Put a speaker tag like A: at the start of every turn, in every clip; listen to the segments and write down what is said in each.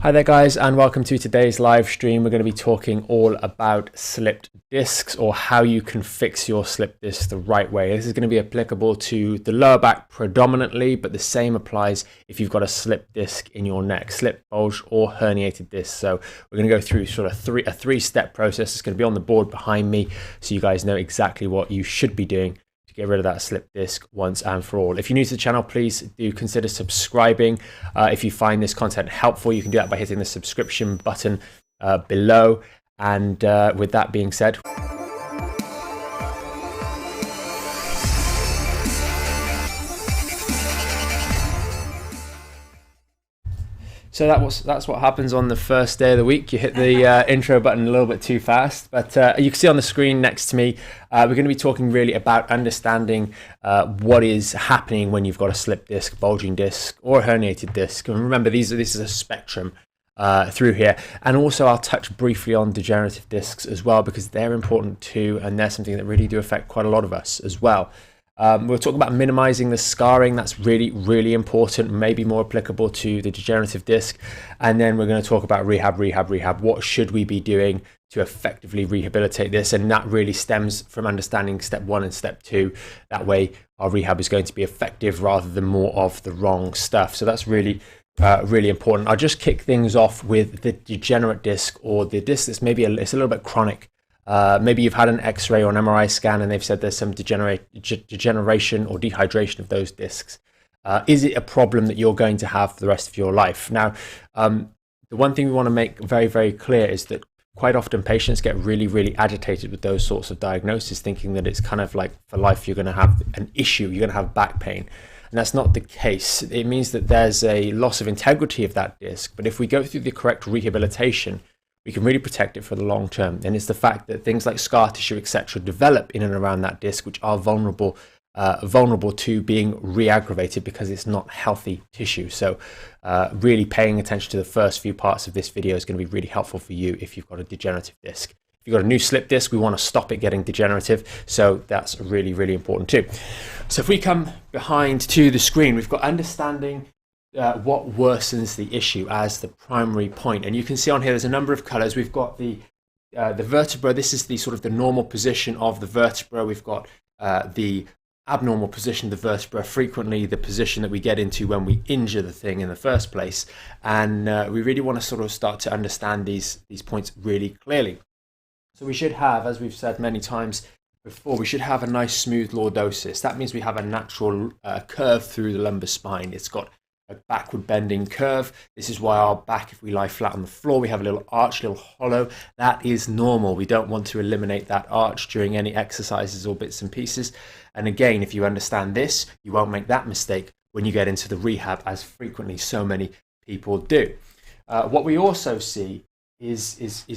A: Hi there guys, and welcome to today's live stream. We're going to be talking all about slipped discs, or how you can fix your slipped disc the right way. This is going to be applicable to the lower back predominantly, but the same applies if you've got a slipped disc in your neck, slipped, bulged or herniated disc. So we're going to go through sort of a three-step process. It's going to be on the board behind me, so you guys know exactly what you should be doing to get rid of that slipped disc once and for all. If you're new to the channel, please do consider subscribing. If you find this content helpful, you can do that by hitting the subscription button below. And with that being said, so that's what happens on the first day of the week. You hit the intro button a little bit too fast, but you can see on the screen next to me, we're going to be talking really about understanding what is happening when you've got a slipped disc, bulging disc, or a herniated disc. And remember, this is a spectrum through here. And also I'll touch briefly on degenerative discs as well, because they're important too, and they're something that really do affect quite a lot of us as well. We'll talk about minimizing the scarring. That's really, really important, maybe more applicable to the degenerative disc. And then we're going to talk about rehab. What should we be doing to effectively rehabilitate this? And that really stems from understanding step 1 and step 2. That way our rehab is going to be effective rather than more of the wrong stuff. So that's really important. I'll just kick things off with the degenerate disc, or the disc that's maybe it's a little bit chronic. Maybe you've had an X-ray or an MRI scan and they've said there's some degeneration or dehydration of those discs. Is it a problem that you're going to have for the rest of your life? Now, the one thing we want to make very, very clear is that quite often patients get really, really agitated with those sorts of diagnoses, thinking that it's kind of like for life you're going to have an issue, you're going to have back pain. And that's not the case. It means that there's a loss of integrity of that disc. But if we go through the correct rehabilitation, we can really protect it for the long term. And it's the fact that things like scar tissue, etc., develop in and around that disc, which are vulnerable to being re-aggravated because it's not healthy tissue. So really paying attention to the first few parts of this video is going to be really helpful for you if you've got a degenerative disc. If you've got a new slip disc, we want to stop it getting degenerative. So that's really, really important too. So if we come behind to the screen, we've got understanding what worsens the issue as the primary point. And you can see on here there's a number of colors. We've got the vertebra. This is the sort of the normal position of the vertebra. We've got the abnormal position of the vertebra, frequently the position that we get into when we injure the thing in the first place. And we really want to sort of start to understand these points really clearly. So we should have, as we've said many times before, we should have a nice smooth lordosis. That means we have a natural curve through the lumbar spine. It's got a backward bending curve. This is why our back, if we lie flat on the floor, we have a little arch, little hollow. That is normal. We don't want to eliminate that arch during any exercises or bits and pieces. And again, if you understand this, you won't make that mistake when you get into the rehab, as frequently so many people do. What we also see is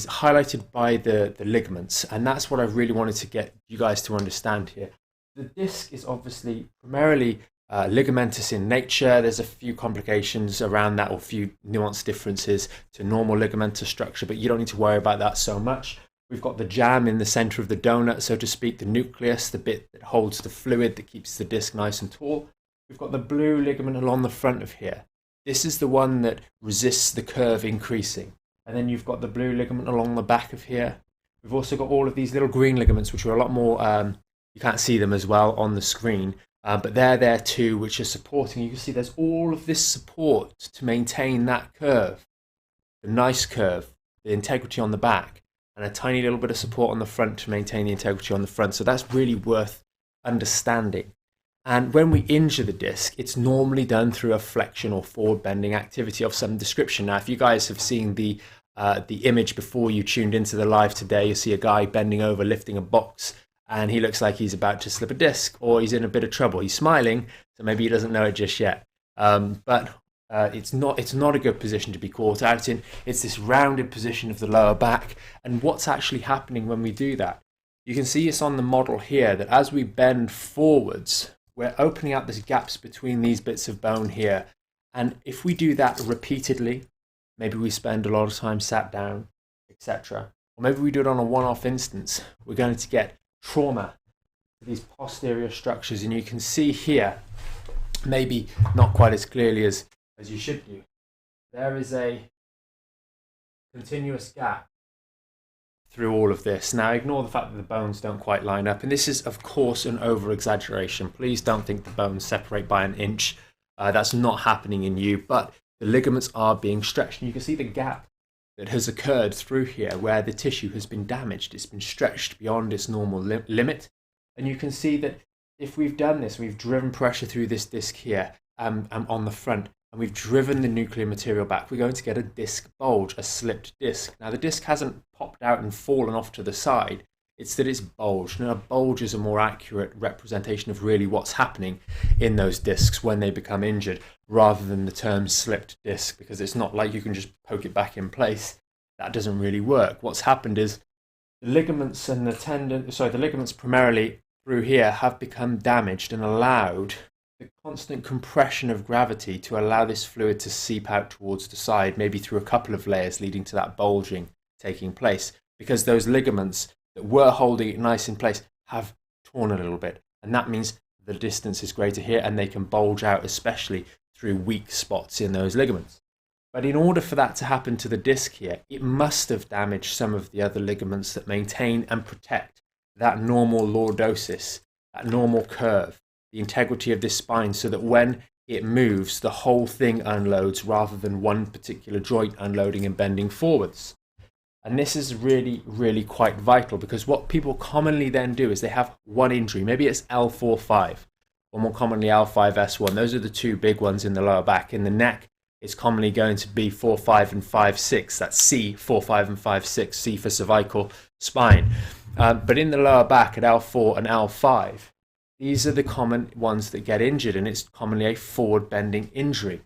A: highlighted by the ligaments, and that's what I really wanted to get you guys to understand here. The disc is obviously primarily ligamentous in nature. There's a few complications around that, or a few nuanced differences to normal ligamentous structure, but you don't need to worry about that so much. We've got the jam in the center of the donut, so to speak, the nucleus, the bit that holds the fluid that keeps the disc nice and tall. We've got the blue ligament along the front of here. This is the one that resists the curve increasing. And then you've got the blue ligament along the back of here. We've also got all of these little green ligaments, which are a lot more, you can't see them as well on the screen, but they're there too, which are supporting. You can see there's all of this support to maintain that curve, the nice curve, the integrity on the back, and a tiny little bit of support on the front to maintain the integrity on the front. So that's really worth understanding. And when we injure the disc, it's normally done through a flexion or forward bending activity of some description. Now, if you guys have seen the image before you tuned into the live today, you see a guy bending over, lifting a box, and he looks like he's about to slip a disc, or he's in a bit of trouble. He's smiling, so maybe he doesn't know it just yet. But it's not a good position to be caught out in. It's this rounded position of the lower back. And what's actually happening when we do that? You can see it's on the model here that as we bend forwards, we're opening up these gaps between these bits of bone here. And if we do that repeatedly, maybe we spend a lot of time sat down, etc., or maybe we do it on a one-off instance, we're going to get trauma to these posterior structures. And you can see here, maybe not quite as clearly as you should do, there is a continuous gap through all of this. Now, ignore the fact that the bones don't quite line up, and this is, of course, an over-exaggeration. Please don't think the bones separate by an inch. That's not happening in you, but the ligaments are being stretched, and you can see the gap that has occurred through here where the tissue has been damaged. It's been stretched beyond its normal limit, and you can see that if we've done this, we've driven pressure through this disc here on the front, and we've driven the nuclear material back, we're going to get a disc bulge, a slipped disc. Now, the disc hasn't popped out and fallen off to the side. It's that it's bulged. Now, a bulge is a more accurate representation of really what's happening in those discs when they become injured, rather than the term slipped disc, because it's not like you can just poke it back in place. That doesn't really work. What's happened is the ligaments and the ligaments primarily through here have become damaged and allowed the constant compression of gravity to allow this fluid to seep out towards the side, maybe through a couple of layers, leading to that bulging taking place, because those ligaments that were holding it nice in place have torn a little bit, and that means the distance is greater here and they can bulge out, especially through weak spots in those ligaments. But in order for that to happen to the disc here, it must have damaged some of the other ligaments that maintain and protect that normal lordosis, that normal curve, the integrity of this spine, so that when it moves, the whole thing unloads rather than one particular joint unloading and bending forwards. And this is really, really quite vital, because what people commonly then do is they have one injury. Maybe it's L4-5, or more commonly L5-S1. Those are the two big ones in the lower back. In the neck, it's commonly going to be 4-5 and 5-6. That's C, 4-5 and 5-6, C for cervical spine. But in the lower back at L4 and L5, these are the common ones that get injured, and it's commonly a forward bending injury.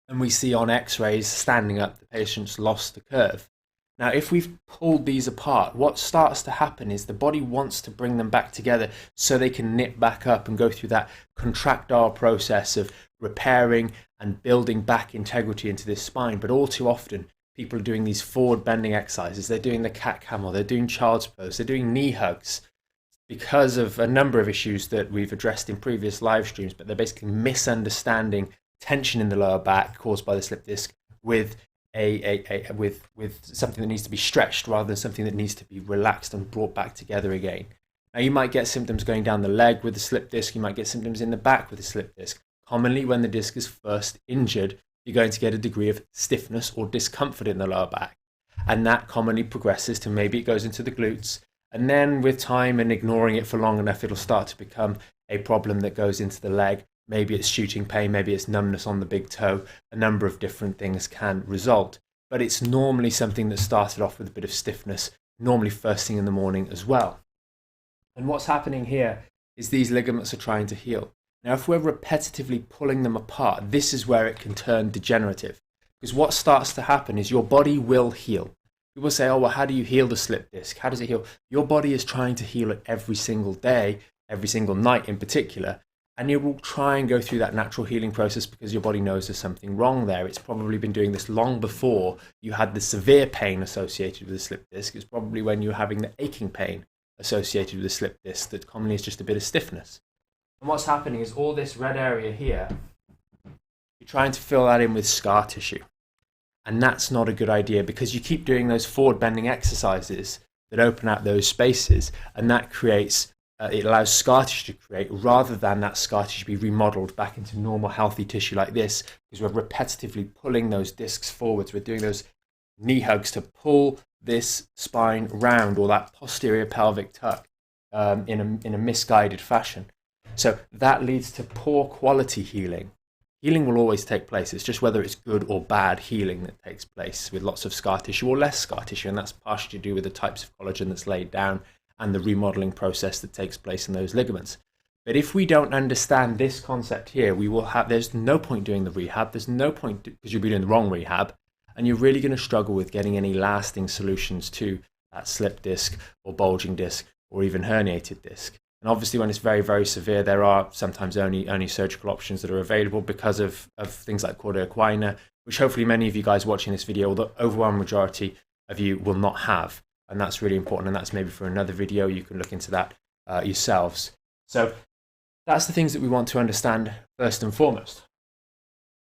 A: And we see on x-rays standing up, the patient's lost the curve. Now, if we've pulled these apart, what starts to happen is the body wants to bring them back together so they can knit back up and go through that contractile process of repairing and building back integrity into this spine. But all too often, people are doing these forward bending exercises. They're doing the cat camel, they're doing child's pose, they're doing knee hugs, because of a number of issues that we've addressed in previous live streams. But they're basically misunderstanding tension in the lower back caused by the slip disc with with something that needs to be stretched rather than something that needs to be relaxed and brought back together again. Now, you might get symptoms going down the leg with the slip disc. You might get symptoms in the back with the slip disc. Commonly, when the disc is first injured, you're going to get a degree of stiffness or discomfort in the lower back. And that commonly progresses to maybe it goes into the glutes. And then with time and ignoring it for long enough, it'll start to become a problem that goes into the leg. Maybe it's shooting pain, maybe it's numbness on the big toe. A number of different things can result. But it's normally something that started off with a bit of stiffness, normally first thing in the morning as well. And what's happening here is these ligaments are trying to heal. Now, if we're repetitively pulling them apart, this is where it can turn degenerative. Because what starts to happen is your body will heal. People say, oh, well, how do you heal the slip disc? How does it heal? Your body is trying to heal it every single day, every single night in particular. And you will try and go through that natural healing process because your body knows there's something wrong there. It's probably been doing this long before you had the severe pain associated with the slip disc. It's probably when you were having the aching pain associated with the slip disc that commonly is just a bit of stiffness. And what's happening is all this red area here, you're trying to fill that in with scar tissue. And that's not a good idea because you keep doing those forward bending exercises that open up those spaces, and that creates it allows scar tissue to create rather than that scar tissue be remodeled back into normal healthy tissue like this, because we're repetitively pulling those discs forwards. We're doing those knee hugs to pull this spine round, or that posterior pelvic tuck in a misguided fashion. So that leads to poor quality healing. Healing will always take place. It's just whether it's good or bad healing that takes place with lots of scar tissue or less scar tissue, and that's partially to do with the types of collagen that's laid down and the remodeling process that takes place in those ligaments. But if we don't understand this concept here, there's no point doing the rehab. There's no point because you'll be doing the wrong rehab, and you're really going to struggle with getting any lasting solutions to that slip disc or bulging disc or even herniated disc. And obviously, when it's very, very severe, there are sometimes only surgical options that are available because of things like cauda equina, which hopefully many of you guys watching this video, or the overwhelming majority of you, will not have. And that's really important, and that's maybe for another video. You can look into that yourselves. So that's the things that we want to understand first and foremost.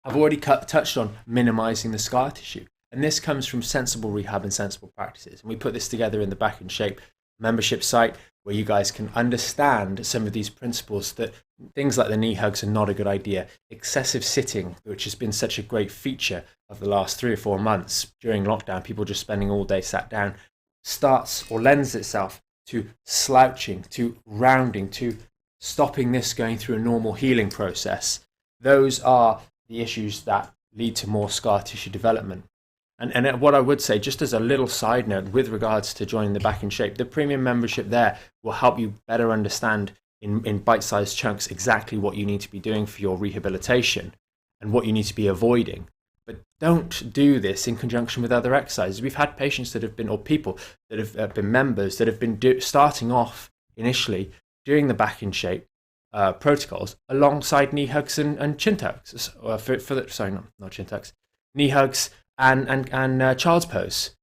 A: I've already touched on minimizing the scar tissue. And this comes from sensible rehab and sensible practices. And we put this together in the Back in Shape membership site, where you guys can understand some of these principles, that things like the knee hugs are not a good idea. Excessive sitting, which has been such a great feature of the last 3 or 4 months during lockdown, people just spending all day sat down, starts or lends itself to slouching, to rounding, to stopping this going through a normal healing process. Those are the issues that lead to more scar tissue development. And what I would say, just as a little side note with regards to joining the Back in Shape, the premium membership there will help you better understand in bite-sized chunks exactly what you need to be doing for your rehabilitation and what you need to be avoiding. But don't do this in conjunction with other exercises. We've had patients that have been, or people that have been members that have been starting off initially doing the Back in Shape protocols alongside knee hugs and chin tucks. Not chin tucks, knee hugs and child's pose.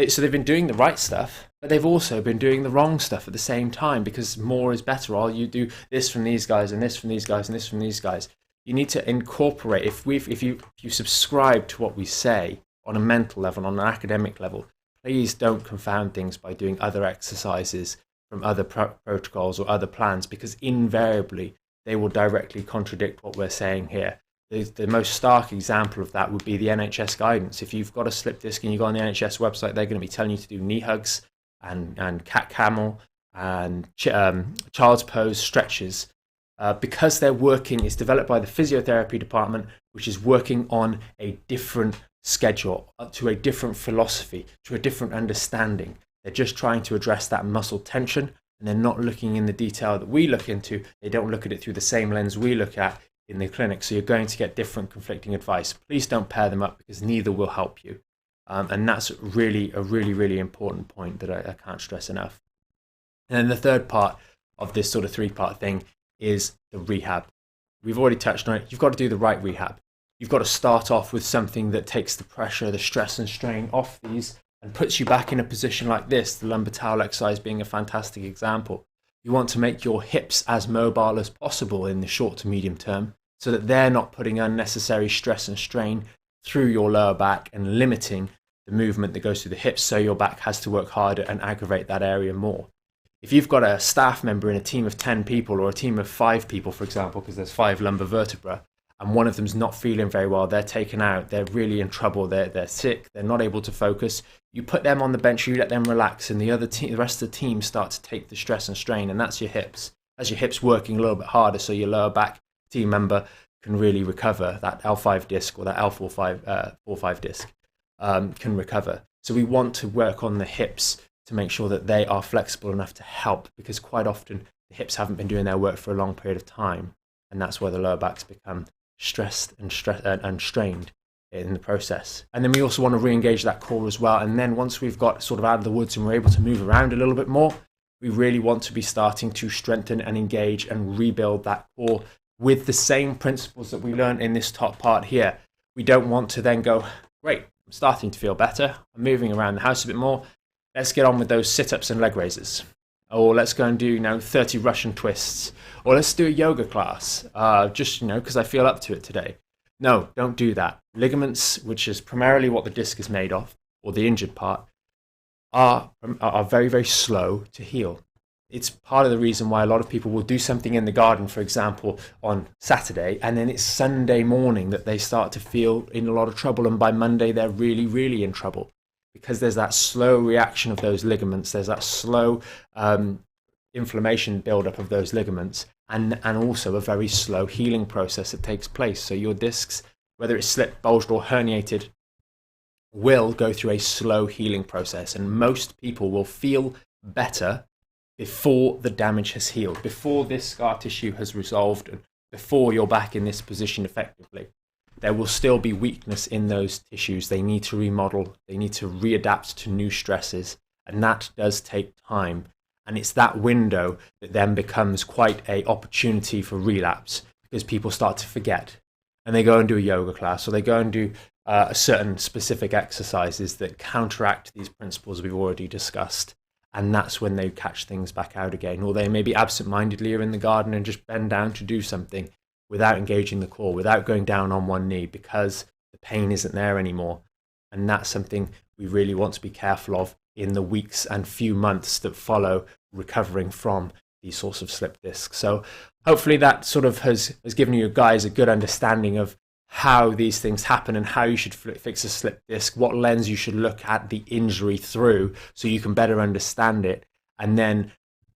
A: So they've been doing the right stuff, but they've also been doing the wrong stuff at the same time, because more is better. All you do this from these guys and this from these guys and this from these guys. You need to incorporate. If you subscribe to what we say on a mental level, on an academic level, please don't confound things by doing other exercises from other protocols or other plans, because invariably they will directly contradict what we're saying here. The most stark example of that would be the NHS guidance. If you've got a slip disc and you go on the NHS website, they're going to be telling you to do knee hugs and cat camel and child's pose stretches, because they're working. It's developed by the physiotherapy department, which is working on a different schedule, to a different philosophy, to a different understanding. They're just trying to address that muscle tension, and they're not looking in the detail that we look into. They don't look at it through the same lens we look at in the clinic. So you're going to get different conflicting advice. Please don't pair them up, because neither will help you. And that's really a really important point that I can't stress enough. And then the third part of this sort of 3-part thing is the rehab. We've already touched on it. You've got to do the right rehab. You've got to start off with something that takes the pressure, the stress and strain off these and puts you back in a position like this, the lumbar towel exercise being a fantastic example. You want to make your hips as mobile as possible in the short to medium term, so that they're not putting unnecessary stress and strain through your lower back and limiting the movement that goes through the hips, so your back has to work harder and aggravate that area more. If you've got a staff member in a team of 10 people or a team of 5 people, for example, because there's 5 lumbar vertebrae, and one of them's not feeling very well, they're taken out, they're really in trouble, they're sick, they're not able to focus, you put them on the bench, you let them relax, and the rest of the team start to take the stress and strain, and that's your hips. That's your hips working a little bit harder, so your lower back team member can really recover. That L5 disc or that L45 disc can recover. So we want to work on the hips to make sure that they are flexible enough to help, because quite often the hips haven't been doing their work for a long period of time, and that's where the lower backs become stressed and strained in the process. And then we also want to re-engage that core as well. And then once we've got sort of out of the woods and we're able to move around a little bit more, we really want to be starting to strengthen and engage and rebuild that core with the same principles that we learned in this top part here. We don't want to then go, great, I'm starting to feel better, I'm moving around the house a bit more, let's get on with those sit-ups and leg raises. Or let's go and do 30 Russian twists. Or let's do a yoga class, just because I feel up to it today. No, don't do that. Ligaments, which is primarily what the disc is made of, or the injured part, are very, very slow to heal. It's part of the reason why a lot of people will do something in the garden, for example, on Saturday, and then it's Sunday morning that they start to feel in a lot of trouble, and by Monday they're really, really in trouble, because there's that slow reaction of those ligaments, there's that slow inflammation buildup of those ligaments, and also a very slow healing process that takes place. So your discs, whether it's slipped, bulged or herniated, will go through a slow healing process, and most people will feel better before the damage has healed, before this scar tissue has resolved, and before you're back in this position effectively. There will still be weakness in those tissues. They need to remodel, they need to readapt to new stresses, and that does take time. And it's that window that then becomes quite an opportunity for relapse, because people start to forget and they go and do a yoga class, or they go and do certain specific exercises that counteract these principles we've already discussed. And that's when they catch things back out again. Or they maybe absent-mindedly are in the garden and just bend down to do something without engaging the core, without going down on one knee, because the pain isn't there anymore. And that's something we really want to be careful of in the weeks and few months that follow recovering from these sorts of slip discs. So hopefully that sort of has given you guys a good understanding of how these things happen and how you should fix a slip disc, what lens you should look at the injury through so you can better understand it, and then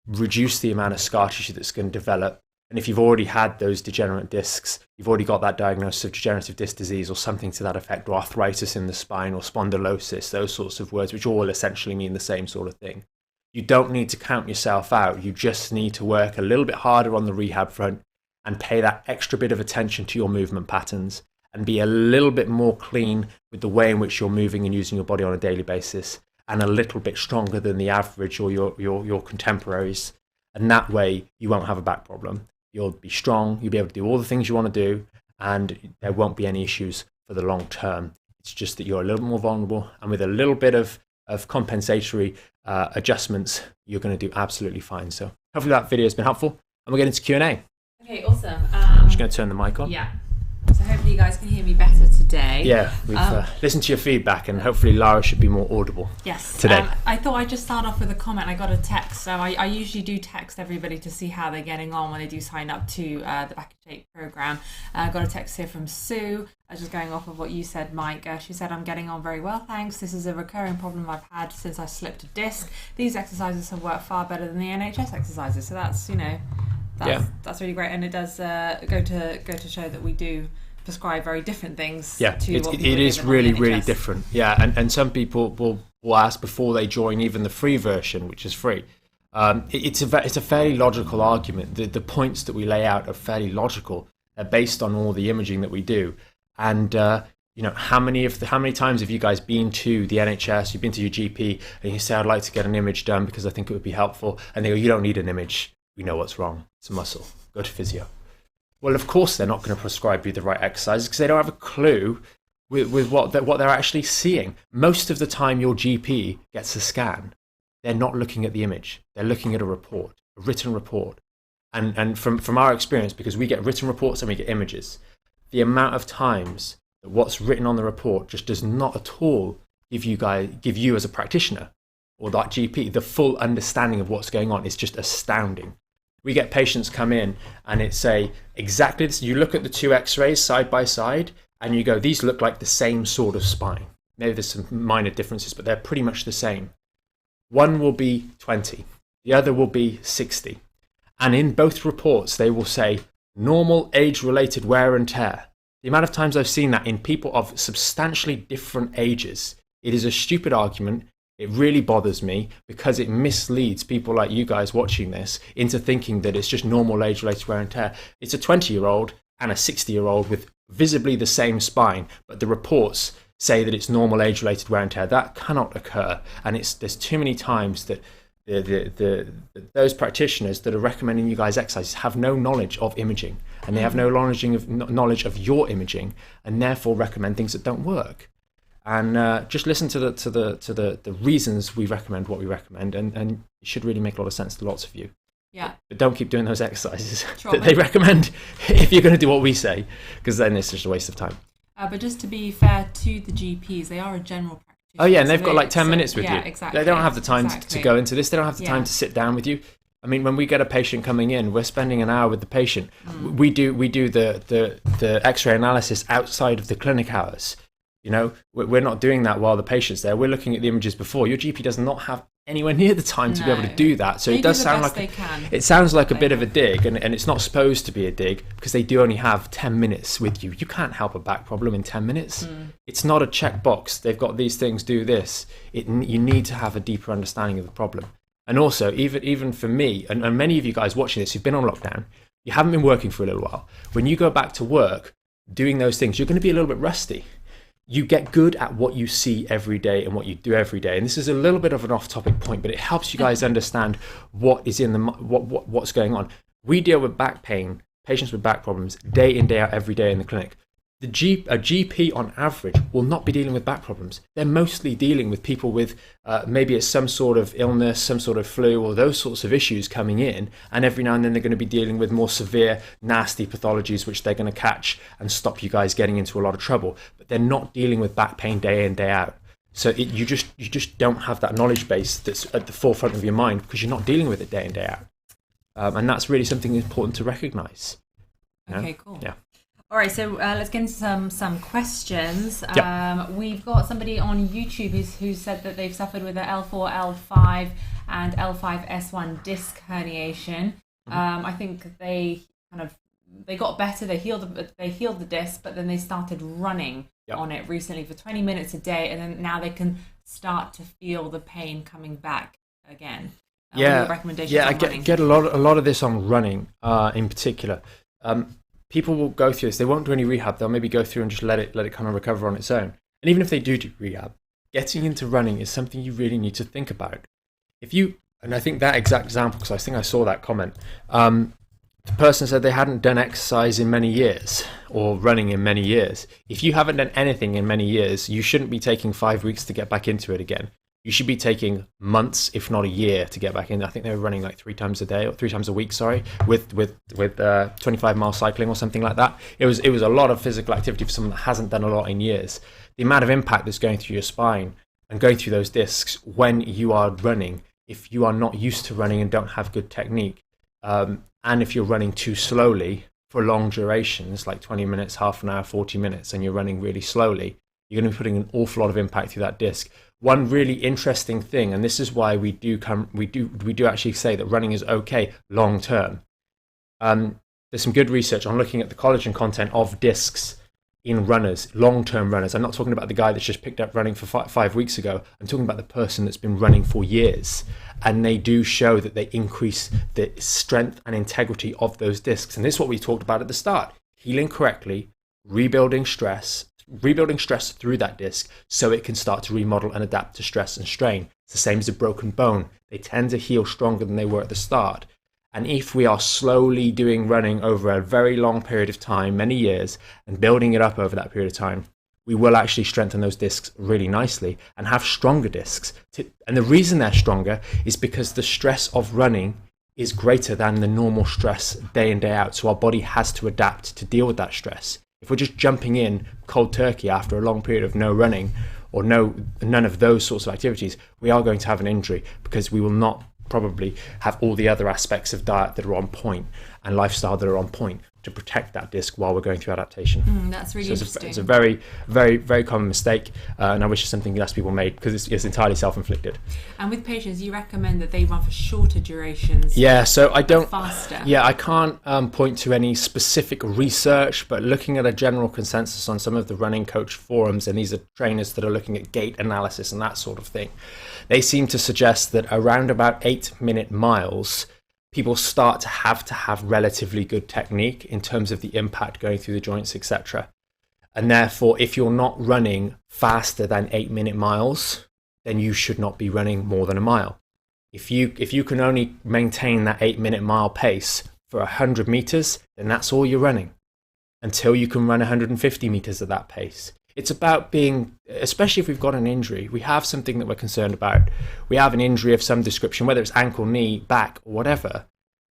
A: reduce the amount of scar tissue that's going to develop. And if you've already had those degenerate discs, you've already got that diagnosis of degenerative disc disease or something to that effect, or arthritis in the spine or spondylosis, those sorts of words, which all essentially mean the same sort of thing. You don't need to count yourself out. You just need to work a little bit harder on the rehab front and pay that extra bit of attention to your movement patterns and be a little bit more clean with the way in which you're moving and using your body on a daily basis, and a little bit stronger than the average or your contemporaries. And that way you won't have a back problem. You'll be strong, you'll be able to do all the things you want to do, and there won't be any issues for the long term. It's just that you're a little more vulnerable, and with a little bit of compensatory adjustments, you're going to do absolutely fine. So hopefully that video has been helpful, and we'll get into Q&A.
B: Okay, awesome.
A: I'm just going to turn the mic on.
B: Yeah. So hopefully you guys can hear me better today.
A: Yeah, we've listened to your feedback, and hopefully Lara should be more audible today.
B: I thought I'd just start off with a comment. I got a text. So I usually do text everybody to see how they're getting on when they do sign up to the Back in Shape program. I got a text here from Sue. I was just going off of what you said, Mike. She said, I'm getting on very well, thanks. This is a recurring problem I've had since I slipped a disc. These exercises have worked far better than the NHS exercises. So that's, that's really great. And it does go to show that we do prescribe very different things.
A: Yeah,
B: to what
A: it is really different. Yeah, and some people will ask before they join even the free version, which is free. It's a fairly logical argument. The points that we lay out are fairly logical. They're based on all the imaging that we do. And how many times have you guys been to the NHS? You've been to your GP and you say, I'd like to get an image done because I think it would be helpful. And they go, you don't need an image. We know what's wrong. It's a muscle. Go to physio. Well, of course, they're not going to prescribe you the right exercises because they don't have a clue with what they're actually seeing. Most of the time, your GP gets a scan. They're not looking at the image. They're looking at a report, a written report. And from our experience, because we get written reports and we get images, the amount of times that what's written on the report just does not at all give you as a practitioner or that GP the full understanding of what's going on. It's just astounding. We get patients come in and it's exactly this. You look at the two x-rays side by side and you go, these look like the same sort of spine. Maybe there's some minor differences, but they're pretty much the same. One will be 20, the other will be 60. And in both reports, they will say normal age-related wear and tear. The amount of times I've seen that in people of substantially different ages, it is a stupid argument. It really bothers me because it misleads people like you guys watching this into thinking that it's just normal age-related wear and tear. It's a 20-year-old and a 60-year-old with visibly the same spine, but the reports say that it's normal age-related wear and tear. That cannot occur, and there's too many times that those practitioners that are recommending you guys exercises have no knowledge of imaging, and they have no knowledge of your imaging, and therefore recommend things that don't work. And just listen to the reasons we recommend what we recommend, and it should really make a lot of sense to lots of you.
B: Yeah.
A: But don't keep doing those exercises that they recommend if you're going to do what we say, because then it's just a waste of time.
B: But just to be fair to the GPs, they are a general practitioner.
A: Oh yeah, and they've got like 10 minutes with you.
B: Exactly.
A: They don't have the time to go into this. They don't have the time to sit down with you. I mean, when we get a patient coming in, we're spending an hour with the patient. We do the X-ray analysis outside of the clinic hours. We're not doing that while the patient's there. We're looking at the images before. Your GP does not have anywhere near the time to be able to do that. So it does sound like it sounds like a bit of a dig, and it's not supposed to be a dig because they do only have 10 minutes with you. You can't help a back problem in 10 minutes. It's not a checkbox. They've got these things, do this. You need to have a deeper understanding of the problem. And also, even for me, and many of you guys watching this who've been on lockdown, you haven't been working for a little while. When you go back to work doing those things, you're going to be a little bit rusty. You get good at what you see every day and what you do every day. And this is a little bit of an off-topic point, but it helps you guys understand what is what's going on. We deal with back pain, patients with back problems, day in, day out, every day in the clinic. a GP on average will not be dealing with back problems. They're mostly dealing with people with maybe it's some sort of illness, some sort of flu, or those sorts of issues coming in. And every now and then they're going to be dealing with more severe, nasty pathologies, which they're going to catch and stop you guys getting into a lot of trouble. But they're not dealing with back pain day in, day out. So you just don't have that knowledge base that's at the forefront of your mind because you're not dealing with it day in, day out. And that's really something important to recognize.
B: Okay, cool.
A: Yeah.
B: All right, so let's get into some questions.
A: Yep.
B: We've got somebody on YouTube who said that they've suffered with a L4, L5, and L5S1 disc herniation. I think they got better. They healed the disc, but then they started running on it recently for 20 minutes a day, and then now they can start to feel the pain coming back again. Recommendations
A: I get a lot of this on running in particular. People will go through this. They won't do any rehab. They'll maybe go through and just let it kind of recover on its own. And even if they do rehab, getting into running is something you really need to think about. And I think that exact example, because I think I saw that comment, the person said they hadn't done exercise in many years or running in many years. If you haven't done anything in many years, you shouldn't be taking 5 weeks to get back into it again. You should be taking months, if not a year, to get back in. I think they were running like 3 times a day or 3 times a week, with 25-mile cycling or something like that. It was a lot of physical activity for someone that hasn't done a lot in years. The amount of impact that's going through your spine and going through those discs when you are running, if you are not used to running and don't have good technique, and if you're running too slowly for long durations, like 20 minutes, half an hour, 40 minutes, and you're running really slowly, you're going to be putting an awful lot of impact through that disc. One really interesting thing, and this is why we do actually say that running is okay long term. There's some good research on looking at the collagen content of discs in runners, long-term runners. I'm not talking about the guy that's just picked up running for 5 weeks ago. I'm talking about the person that's been running for years. And they do show that they increase the strength and integrity of those discs. And this is what we talked about at the start. Healing correctly, rebuilding stress through that disc so it can start to remodel and adapt to stress and strain. It's the same as a broken bone. They tend to heal stronger than they were at the start. And if we are slowly doing running over a very long period of time, many years, and building it up over that period of time, we will actually strengthen those discs really nicely and have stronger discs. And the reason they're stronger is because the stress of running is greater than the normal stress day in, day out. So our body has to adapt to deal with that stress. If we're just jumping in cold turkey after a long period of no running or none of those sorts of activities, we are going to have an injury because we will not probably have all the other aspects of diet that are on point and lifestyle that are on point to protect that disc while we're going through adaptation.
B: That's really interesting.
A: It's a very, very, very common mistake, and I wish it's something less people made because it's entirely self-inflicted.
B: And with patients, you recommend that they run for shorter durations.
A: Yeah, so I don't.
B: Faster.
A: Yeah, I can't point to any specific research, but looking at a general consensus on some of the running coach forums, and these are trainers that are looking at gait analysis and that sort of thing, they seem to suggest that around about 8-minute miles, people start to have relatively good technique in terms of the impact going through the joints, etc. And therefore, if you're not running faster than 8-minute miles, then you should not be running more than a mile. If you can only maintain that 8-minute mile pace for 100 meters, then that's all you're running until you can run 150 meters at that pace. It's about being, especially if we've got an injury, we have something that we're concerned about. We have an injury of some description, whether it's ankle, knee, back, or whatever.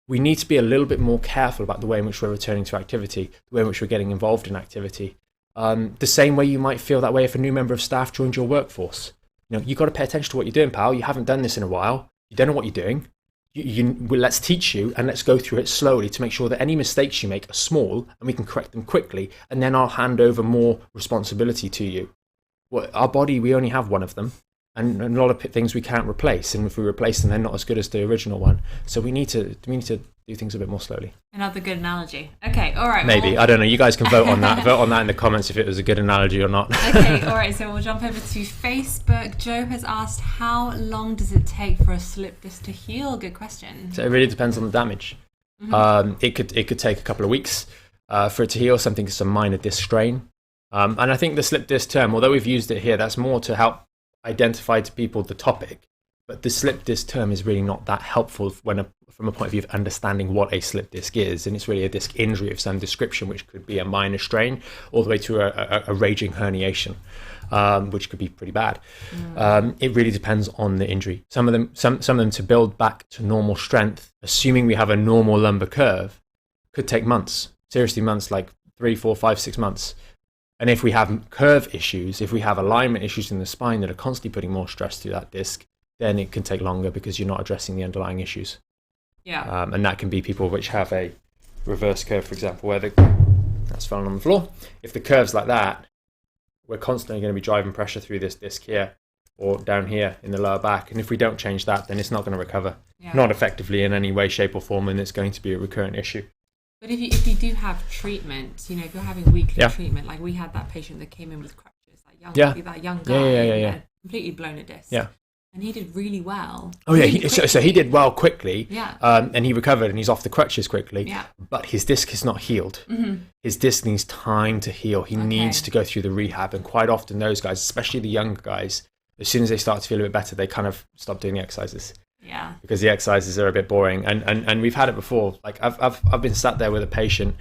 A: We need to be a little bit more careful about the way in which we're returning to activity, the way in which we're getting involved in activity. The same way you might feel that way if a new member of staff joined your workforce. You've got to pay attention to what you're doing, pal. You haven't done this in a while. You don't know what you're doing. Let's teach you and let's go through it slowly to make sure that any mistakes you make are small and we can correct them quickly, and then I'll hand over more responsibility to you. Our body, we only have one of them, and a lot of things we can't replace, and if we replace them, they're not as good as the original one. So we need to do things a bit more slowly.
B: Another good analogy. Okay, all right.
A: Maybe, I don't know. You guys can vote on that. Vote on that in the comments if it was a good analogy or not.
B: Okay, all right. So we'll jump over to Facebook. Joe has asked, how long does it take for a slip disc to heal? Good question.
A: So it really depends on the damage. Mm-hmm. It could take a couple of weeks for it to heal. Something that's a minor disc strain. And I think the slip disc term, although we've used it here, that's more to help identify to people the topic. But the slip disc term is really not that helpful from a point of view of understanding what a slip disc is. And it's really a disc injury of some description, which could be a minor strain all the way to a raging herniation, which could be pretty bad. It really depends on the injury. Some of them to build back to normal strength, assuming we have a normal lumbar curve, could take months, seriously months, like 3, 4, 5, 6 months. And if we have curve issues, if we have alignment issues in the spine that are constantly putting more stress through that disc, then it can take longer because you're not addressing the underlying issues.
B: Yeah.
A: And that can be people which have a reverse curve, for example, where that's fallen on the floor. If the curve's like that, we're constantly going to be driving pressure through this disc here or down here in the lower back. And if we don't change that, then it's not going to recover, not effectively in any way, shape or form, and it's going to be a recurrent issue.
B: But if you do have treatment, if you're having weekly treatment, like we had that patient that came in with crutches, that young guy, completely blown a disc. Yeah. And he did really well.
A: Oh yeah, so he did well quickly.
B: Yeah.
A: And he recovered and he's off the crutches quickly.
B: Yeah.
A: But his disc is not healed. Mm-hmm. His disc needs time to heal. He needs to go through the rehab. And quite often those guys, especially the younger guys, as soon as they start to feel a bit better, they kind of stop doing the exercises.
B: Yeah.
A: Because the exercises are a bit boring. And we've had it before. Like I've been sat there with a patient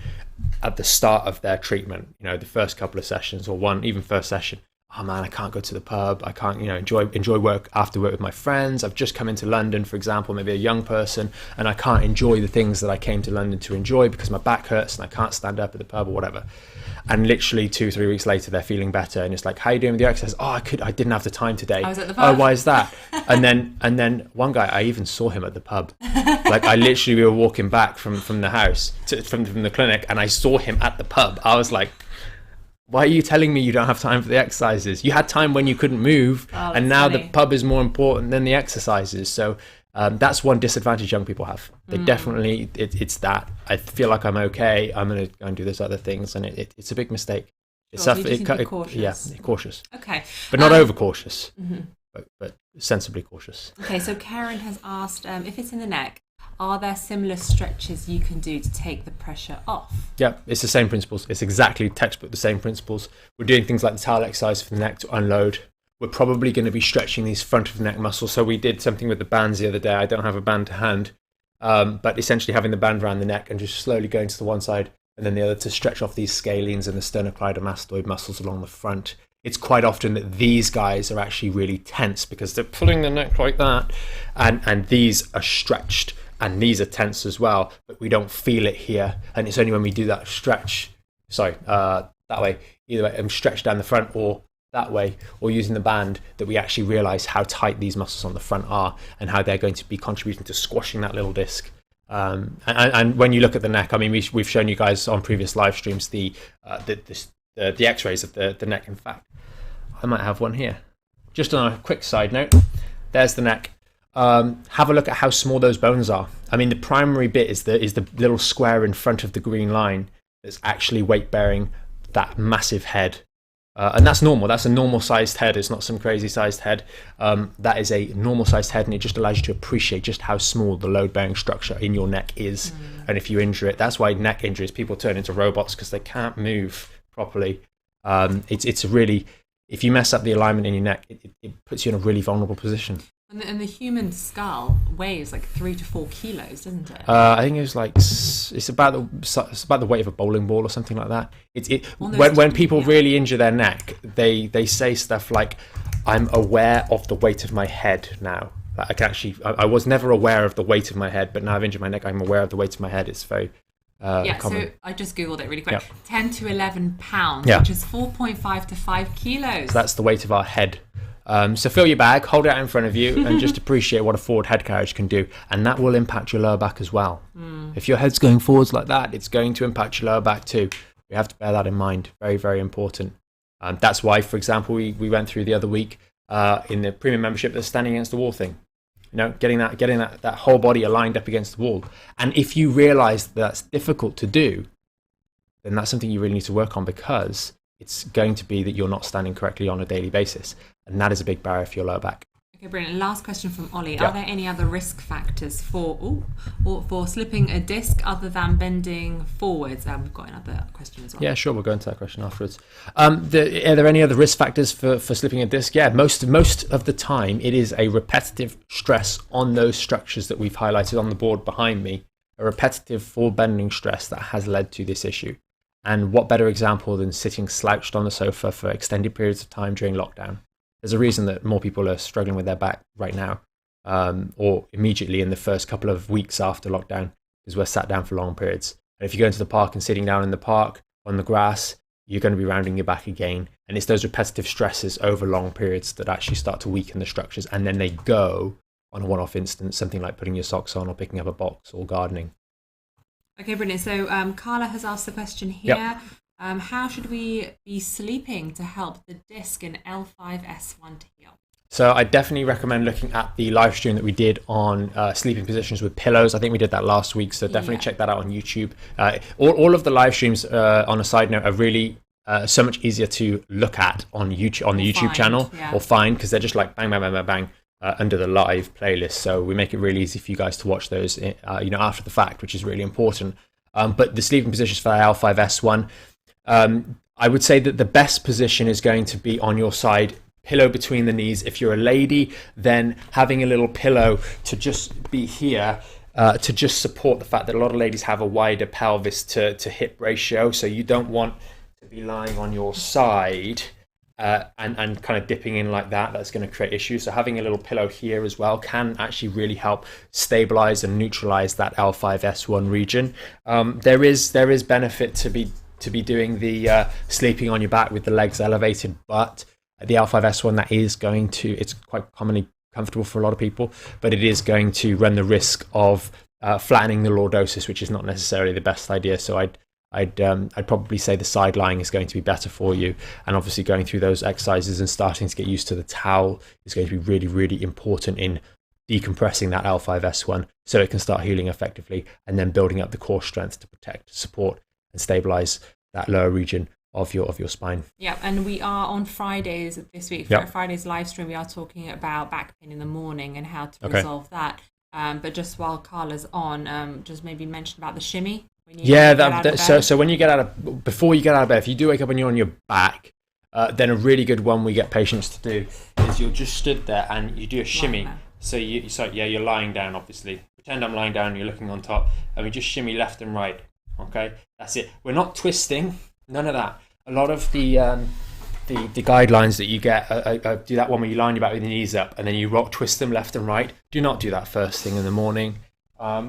A: at the start of their treatment, the first couple of sessions or even first session. Oh man, I can't go to the pub. I can't, enjoy work after work with my friends. I've just come into London, for example, maybe a young person, and I can't enjoy the things that I came to London to enjoy because my back hurts and I can't stand up at the pub or whatever. And literally 2-3 weeks later, they're feeling better, and it's like, how are you doing with the exercise? Oh, I didn't have the time today.
B: I was at the pub.
A: Oh, why is that? and then one guy, I even saw him at the pub. Like we were walking back from the house from the clinic, and I saw him at the pub. I was like, why are you telling me you don't have time for the exercises? You had time when you couldn't move, and now the pub is more important than the exercises. So that's one disadvantage young people have. They definitely, it's that. I feel like I'm okay. I'm going to go and do those other things, and it's a big mistake. It's
B: so you just need to be cautious.
A: Yeah, cautious.
B: Okay.
A: But not over cautious, but sensibly cautious.
B: Okay, so Karen has asked, if it's in the neck, are there similar stretches you can do to take the pressure off? Yeah,
A: it's the same principles. It's exactly textbook the same principles. We're doing things like the towel exercise for the neck to unload. We're probably going to be stretching these front of the neck muscles. So we did something with the bands the other day. I don't have a band to hand, but essentially having the band around the neck and just slowly going to the one side and then the other to stretch off these scalenes and the sternocleidomastoid muscles along the front. It's quite often that these guys are actually really tense because they're pulling the neck like that, and these are stretched. And these are tense as well, but we don't feel it here. And it's only when we do that stretch, that way, either way, stretch down the front or that way, or using the band, that we actually realize how tight these muscles on the front are and how they're going to be contributing to squashing that little disc. And when you look at the neck, I mean, we've shown you guys on previous live streams the x-rays of the neck. In fact, I might have one here. Just on a quick side note, there's the neck. Have a look at how small those bones are. I mean, the primary bit is the little square in front of the green line that's actually weight bearing that massive head, and that's normal. That's a normal sized head. It's not some crazy sized head. That is a normal sized head, and it just allows you to appreciate just how small the load bearing structure in your neck is. And if you injure it, that's why neck injuries, people turn into robots because they can't move properly. It's really, if you mess up the alignment in your neck, it puts you in a really vulnerable position.
B: And the human skull weighs like 3 to 4 kilos, doesn't it?
A: I think it was like it's about the weight of a bowling ball or something like that. When people really injure their neck, they say stuff like, "I'm aware of the weight of my head now." I was never aware of the weight of my head, but now I've injured my neck. I'm aware of the weight of my head. It's very common. So
B: I just googled it really quick. 10 to 11 pounds, which is 4.5 to 5 kilos.
A: So that's the weight of our head. So fill your bag, hold it out in front of you, and just appreciate what a forward head carriage can do. And that will impact your lower back as well. If your head's going forwards like that, it's going to impact your lower back too. We have to bear that in mind. Very, very important. That's why, for example, we went through the other week in the premium membership, the standing against the wall thing. Getting that whole body aligned up against the wall. And if you realize that's difficult to do, then that's something you really need to work on, because it's going to be that you're not standing correctly on a daily basis. And that is a big barrier for your lower back.
B: Okay, brilliant. Last question from Ollie.
A: Yeah.
B: Are there any other risk factors for slipping a disc other than bending forwards? We've got another question as well.
A: Yeah, sure. We'll go into that question afterwards. Are there any other risk factors for slipping a disc? Yeah, most of the time it is a repetitive stress on those structures that we've highlighted on the board behind me, a repetitive full bending stress that has led to this issue. And what better example than sitting slouched on the sofa for extended periods of time during lockdown? There's a reason that more people are struggling with their back right now, or immediately in the first couple of weeks after lockdown, because we're sat down for long periods. And if you go into the park and sitting down in the park on the grass, you're going to be rounding your back again. And it's those repetitive stresses over long periods that actually start to weaken the structures. And then they go on a one-off instance, something like putting your socks on or picking up a box or gardening.
B: Okay, brilliant. So Carla has asked the question here.
A: Yep.
B: How should we be sleeping to help the disc in L5-S1 to heal?
A: So I definitely recommend looking at the live stream that we did on sleeping positions with pillows. I think we did that last week, so definitely check that out on YouTube. All of the live streams, on a side note, are really so much easier to look at on YouTube, on the YouTube channel, or find, because they're just like bang, bang, bang, bang, bang. Under the live playlist, so we make it really easy for you guys to watch those, after the fact, which is really important. But the sleeping positions for L5-S1, I would say that the best position is going to be on your side, pillow between the knees. If you're a lady, then having a little pillow to just be here, to just support the fact that a lot of ladies have a wider pelvis to hip ratio, so you don't want to be lying on your side. And kind of dipping in like that, that's going to create issues. So having a little pillow here as well can actually really help stabilize and neutralize that L5-S1 region. There is benefit to be doing the sleeping on your back with the legs elevated, but the L5-S1, it's quite commonly comfortable for a lot of people, but it is going to run the risk of flattening the lordosis, which is not necessarily the best idea. So I'd probably say the side lying is going to be better for you, and obviously going through those exercises and starting to get used to the towel is going to be really, really important in decompressing that L5-S1 so it can start healing effectively, and then building up the core strength to protect, support, and stabilize that lower region of your spine.
B: Yeah, and we are on Fridays this week. For Friday's live stream, we are talking about back pain in the morning and how to resolve that. But just while Carla's on, just maybe mention about the shimmy. So when you get before you get out of bed, if you do wake up and you're on your back, then a really good one we get patients to do is you'll just stood there and you do a shimmy. So you're lying down, obviously. Pretend I'm lying down, you're looking on top, and we just shimmy left and right. Okay, that's it. We're not twisting, none of that. A lot of the guidelines that you get do that one where you lie on your back with your knees up and then you twist them left and right. Do not do that first thing in the morning.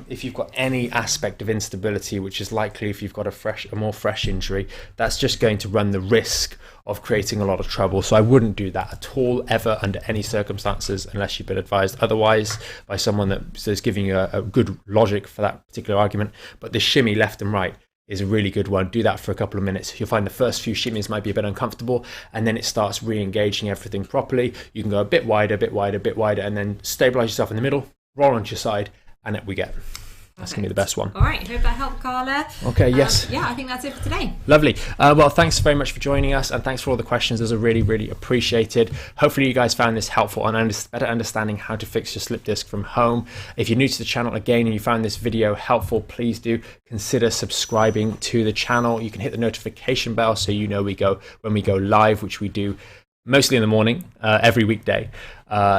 B: If you've got any aspect of instability, which is likely if you've got a more fresh injury, that's just going to run the risk of creating a lot of trouble. So I wouldn't do that at all, ever, under any circumstances, unless you've been advised otherwise by someone that is giving you a good logic for that particular argument. But the shimmy left and right is a really good one. Do that for a couple of minutes. You'll find the first few shimmies might be a bit uncomfortable, and then it starts re-engaging everything properly. You can go a bit wider, and then stabilize yourself in the middle, roll onto your side, and up we get. That's going to be the best one. All right, hope that helped, Carla.
A: Okay, yes.
B: Yeah, I think that's it for today.
A: Lovely. Well, thanks very much for joining us, and thanks for all the questions. Those are really, really appreciated. Hopefully you guys found this helpful and better understanding how to fix your slip disc from home. If you're new to the channel again and you found this video helpful, please do consider subscribing to the channel. You can hit the notification bell so you know when we go live, which we do mostly in the morning, every weekday.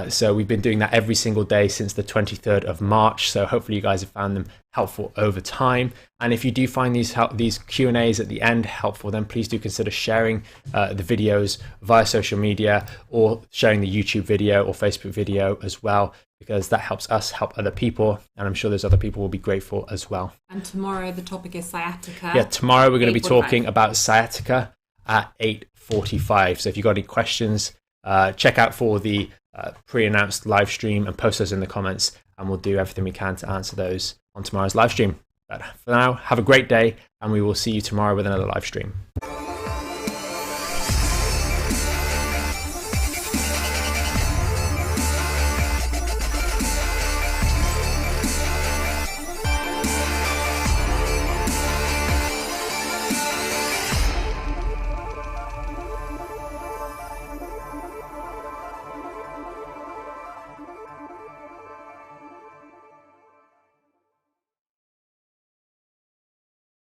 A: So we've been doing that every single day since the 23rd of March. So hopefully you guys have found them helpful over time. And if you do find these Q&As at the end helpful, then please do consider sharing the videos via social media, or sharing the YouTube video or Facebook video as well, because that helps us help other people. And I'm sure those other people will be grateful as well.
B: And tomorrow the topic is sciatica.
A: Yeah, tomorrow we're going to be talking about sciatica at 8:45. So if you've got any questions, check out for the pre-announced live stream and post those in the comments, and we'll do everything we can to answer those on tomorrow's live stream. But for now, have a great day, and we will see you tomorrow with another live stream.